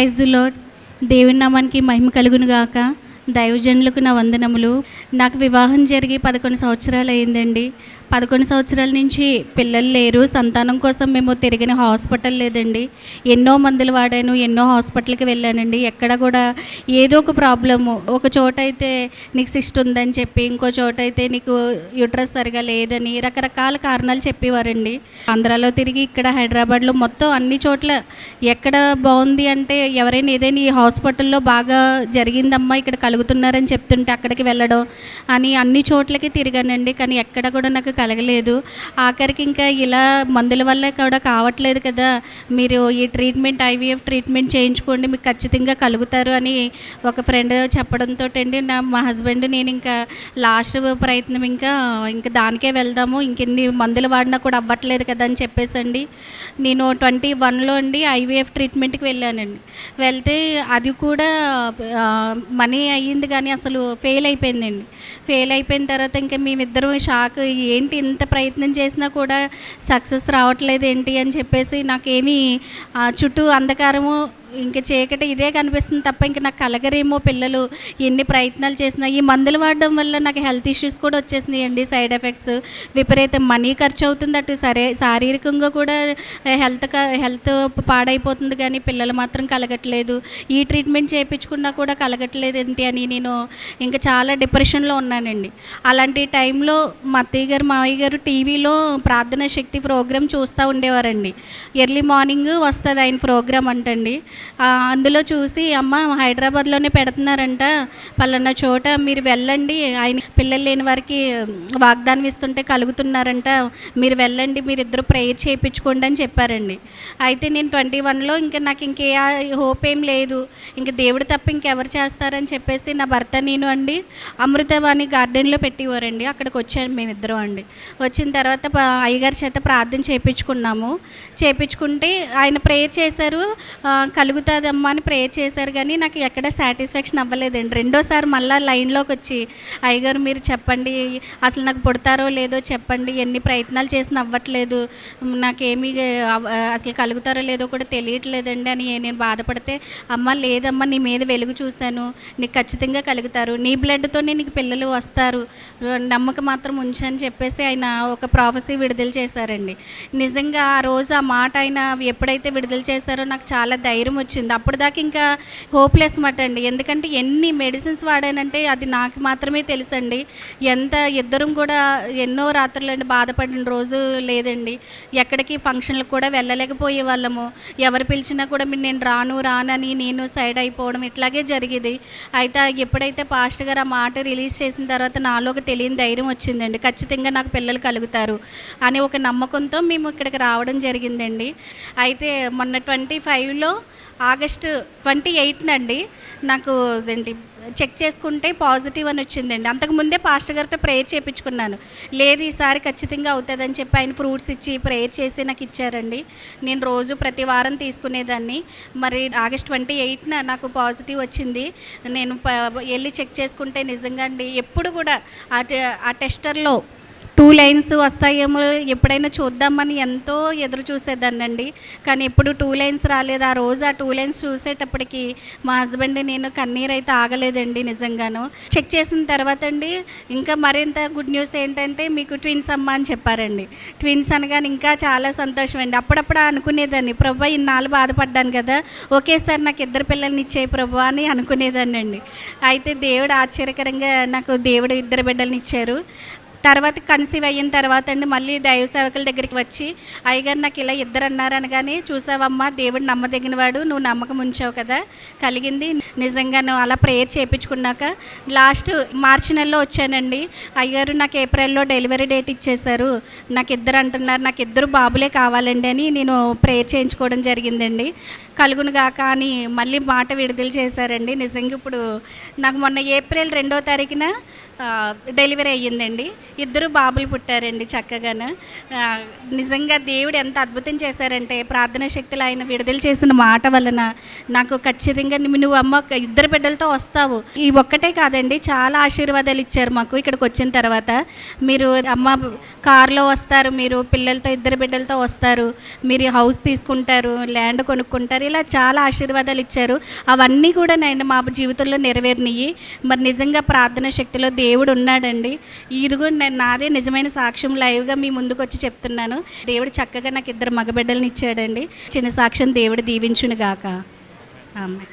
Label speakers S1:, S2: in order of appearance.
S1: Praise the lord. దేవుని నామానికి మహిమ కలుగును గాక. దైవజనులకు నా వందనములు. నాకు వివాహం జరిగి 11 సంవత్సరాలు అయిందండి. 11 సంవత్సరాల నుంచి పిల్లలు లేరు. సంతానం కోసం మేము తిరిగిన హాస్పిటల్ లేదండి. ఎన్నో మందులు వాడాను, ఎన్నో హాస్పిటల్కి వెళ్ళానండి. ఎక్కడ కూడా ఏదో ఒక ప్రాబ్లము. ఒక చోట అయితే నీకు సిస్ట్ ఉందని చెప్పి, ఇంకో చోట అయితే నీకు యూట్రస్ సరిగా లేదని రకరకాల కారణాలు చెప్పేవారండి. ఆంధ్రాలో తిరిగి ఇక్కడ హైదరాబాద్లో మొత్తం అన్ని చోట్ల ఎక్కడ బాగుంది అంటే ఎవరైనా ఏదైనా ఈ హాస్పిటల్లో బాగా జరిగిందమ్మా, ఇక్కడ కలుగుతున్నారని చెప్తుంటే అక్కడికి వెళ్ళడం అని అన్ని చోట్లకి తిరిగానండి. కానీ ఎక్కడ కూడా నాకు కలగలేదు. ఆఖరికి ఇంకా ఇలా మందుల వల్ల కూడా కావట్లేదు కదా, మీరు ఈ ట్రీట్మెంట్ ఐవీఎఫ్ ట్రీట్మెంట్ చేయించుకోండి, మీకు ఖచ్చితంగా కలుగుతారు అని ఒక ఫ్రెండ్ చెప్పడంతో అండి మా హస్బెండ్ నేను ఇంకా లాస్ట్ ప్రయత్నం ఇంకా దానికే వెళ్దాము, ఇంకెన్ని మందులు వాడినా కూడా అవ్వట్లేదు కదా అని చెప్పేసండి నేను 21లో అండి ఐవీఎఫ్ ట్రీట్మెంట్కి వెళ్ళానండి. వెళ్తే అది కూడా మనీ అయ్యింది కానీ అసలు ఫెయిల్ అయిపోయిందండి. ఫెయిల్ అయిపోయిన తర్వాత ఇంకా మేమిద్దరం షాక్, ఏంటి ఇంత ప్రయత్నం చేసినా కూడా సక్సెస్ రావట్లేదు ఏంటి అని చెప్పేసి నాకేమీ చుట్టూ అంధకారము ఇంక చీకటి ఇదే కనిపిస్తుంది తప్ప ఇంక నాకు కలగరేమో పిల్లలు ఎన్ని ప్రయత్నాలు చేసినా. ఈ మందులు వాడడం వల్ల నాకు హెల్త్ ఇష్యూస్ కూడా వచ్చేసినాయండి, సైడ్ ఎఫెక్ట్స్. విపరీతం మనీ ఖర్చు అవుతుంది, అటు శారీరకంగా కూడా హెల్త్ పాడైపోతుంది, కానీ పిల్లలు మాత్రం కలగట్లేదు. ఈ ట్రీట్మెంట్ చేయించుకున్నా కూడా కలగట్లేదు ఏంటి అని నేను ఇంకా చాలా డిప్రెషన్లో ఉన్నానండి. అలాంటి టైంలో మా అత్తయ్య గారు మావయ్య గారు టీవీలో ప్రార్థనా శక్తి ప్రోగ్రాం చూస్తూ ఉండేవారండి. ఎర్లీ మార్నింగ్ వస్తుంది ఆయన ప్రోగ్రాం అంటండి. అందులో చూసి అమ్మ హైదరాబాద్లోనే పెడుతున్నారంట, పలానా చోట మీరు వెళ్ళండి, ఆయన పిల్లలు లేని వారికి వాగ్దానం ఇస్తుంటే కలుగుతున్నారంట, మీరు వెళ్ళండి, మీరిద్దరు ప్రేయర్ చేయించుకోండి అని చెప్పారండి. అయితే నేను 21లో ఇంకా నాకు ఇంకే హోప్ ఏం లేదు, ఇంక దేవుడు తప్ప ఇంకెవరు చేస్తారని చెప్పేసి నా భర్త నేను అండి అమృతవాణి గార్డెన్లో పెట్టేవారండి. అక్కడికి వచ్చాను మేమిద్దరం అండి. వచ్చిన తర్వాత అయ్యగారి చేత ప్రార్థన చేయించుకున్నాము. చేయించుకుంటే ఆయన ప్రేయర్ చేశారు, కలుగుతుందమ్మా అని ప్రేయర్ చేశారు, కానీ నాకు ఎక్కడ సాటిస్ఫాక్షన్ అవ్వలేదండి. రెండోసారి మళ్ళీ లైన్లోకి వచ్చి అయ్యగారు మీరు చెప్పండి, అసలు నాకు పుడతారో లేదో చెప్పండి, ఎన్ని ప్రయత్నాలు చేసినా అవ్వట్లేదు, నాకేమీ అసలు కలుగుతారో లేదో కూడా తెలియట్లేదండి అని నేను బాధపడితే, అమ్మ లేదమ్మా నీ మీద వెలుగు చూశాను, నీకు ఖచ్చితంగా కలుగుతారు, నీ బ్లడ్తోనే నీకు పిల్లలు వస్తారు, నమ్మకం మాత్రం ఉంచని చెప్పేసి ఆయన ఒక ప్రాఫెసీ విడుదల చేశారండి. నిజంగా ఆ రోజు ఆ మాట ఆయన ఎప్పుడైతే విడుదల చేశారో నాకు చాలా ధైర్యం వచ్చింది. అప్పుడు దాకా ఇంకా హోప్లెస్ మాట అండి. ఎందుకంటే ఎన్ని మెడిసిన్స్ వాడానంటే అది నాకు మాత్రమే తెలుసండి. ఇద్దరం కూడా ఎన్నో రాత్రులండి బాధపడిన రోజు లేదండి. ఎక్కడికి ఫంక్షన్లకు కూడా వెళ్ళలేకపోయే వాళ్ళము. ఎవరు పిలిచినా కూడా నేను రానని నేను సైడ్ అయిపోవడం ఇట్లాగే జరిగేది. అయితే ఎప్పుడైతే పాస్టర్ గారు ఆ మాట రిలీజ్ చేసిన తర్వాత నాలోకి తెలియని ధైర్యం వచ్చిందండి. ఖచ్చితంగా నాకు పిల్లలు కలుగుతారు అని ఒక నమ్మకంతో మేము ఇక్కడికి రావడం జరిగిందండి. అయితే మొన్న 25లో ఆగస్టు 28నండి నాకు చెక్ చేసుకుంటే పాజిటివ్ అని వచ్చిందండి. అంతకుముందే పాస్టర్ గారితో ప్రేయర్ చేయించుకున్నాను. లేదు ఈసారి ఖచ్చితంగా అవుతుందని చెప్పి ఆయన ఫ్రూట్స్ ఇచ్చి ప్రేయర్ చేసి నాకు ఇచ్చారండి. నేను రోజు ప్రతి వారం తీసుకునేదాన్ని. మరి ఆగస్ట్ 28న నాకు పాజిటివ్ వచ్చింది. నేను వెళ్ళి చెక్ చేసుకుంటే నిజంగా అండి ఎప్పుడు కూడా ఆ టెస్టర్లో 2 లైన్స్ వస్తాయేమో ఎప్పుడైనా చూద్దామని ఎంతో ఎదురు చూసేదాన్నండి. కానీ ఎప్పుడు 2 లైన్స్ రాలేదు. ఆ రోజు ఆ 2 లైన్స్ చూసేటప్పటికి మా హస్బెండ్ నేను కన్నీరు అయితే ఆగలేదండి. నిజంగాను చెక్ చేసిన తర్వాత అండి ఇంకా మరింత గుడ్ న్యూస్ ఏంటంటే మీకు ట్విన్స్ అమ్మ అని చెప్పారండి. ట్విన్స్ అనగానే ఇంకా చాలా సంతోషం అండి. అప్పుడప్పుడు అనుకునేదాన్ని, ప్రభా ఇన్నాళ్ళు బాధపడ్డాను కదా, ఒకేసారి నాకు 2 పిల్లల్ని ఇచ్చేయి ప్రభా అని అనుకునేదాన్ని అండి. అయితే దేవుడు ఆశ్చర్యకరంగా నాకు దేవుడు 2 బిడ్డల్ని ఇచ్చారు. తర్వాత కన్సీవ్ అయిన తర్వాత అండి మళ్ళీ దైవ సేవకుల దగ్గరికి వచ్చి అయ్యగారు నాకు ఇలా 2 అన్నారు అనగానే, చూసావమ్మా దేవుడు నమ్మదగినవాడు, నువ్వు నమ్మకం ఉంచావు కదా, కలిగింది. నిజంగా నువ్వు అలా ప్రేయర్ చేయించుకున్నాక లాస్ట్ మార్చి నెలలో వచ్చానండి. అయ్యగారు నాకు ఏప్రిల్లో డెలివరీ డేట్ ఇచ్చేశారు, నాకు 2 అంటున్నారు, నాకు 2 బాబులే కావాలండి అని నేను ప్రేయర్ చేయించుకోవడం జరిగిందండి. కలుగును గాక అని మళ్ళీ మాట విడుదల చేశారండి. నిజంగా ఇప్పుడు నాకు మొన్న ఏప్రిల్ 2వ తారీఖున డెలివరీ అయ్యిందండి. 2 బాబులు పుట్టారండి చక్కగాను. నిజంగా దేవుడు ఎంత అద్భుతం చేశారంటే ప్రార్థనా శక్తులు ఆయన విడుదల చేసిన మాట వలన నాకు ఖచ్చితంగా నువ్వు అమ్మ 2 బిడ్డలతో వస్తావు, ఈ ఒక్కటే కాదండి చాలా ఆశీర్వాదాలు ఇచ్చారు మాకు. ఇక్కడికి వచ్చిన తర్వాత మీరు అమ్మ కారులో వస్తారు, మీరు పిల్లలతో 2 బిడ్డలతో వస్తారు, మీరు హౌస్ తీసుకుంటారు, ల్యాండ్ కొనుక్కుంటారు, మరి ఇలా చాలా ఆశీర్వాదాలు ఇచ్చారు. అవన్నీ కూడా నేను మా జీవితంలో నెరవేరినాయి. మరి నిజంగా ప్రార్థన శక్తిలో దేవుడు ఉన్నాడండి. ఇది కూడా నేను నాదే నిజమైన సాక్ష్యం లైవ్గా మీ ముందుకు వచ్చి చెప్తున్నాను. దేవుడు చక్కగా నాకు 2 మగబిడ్డలను ఇచ్చాడండి. చిన్న సాక్ష్యం దేవుడు దీవించును గాక. ఆమె.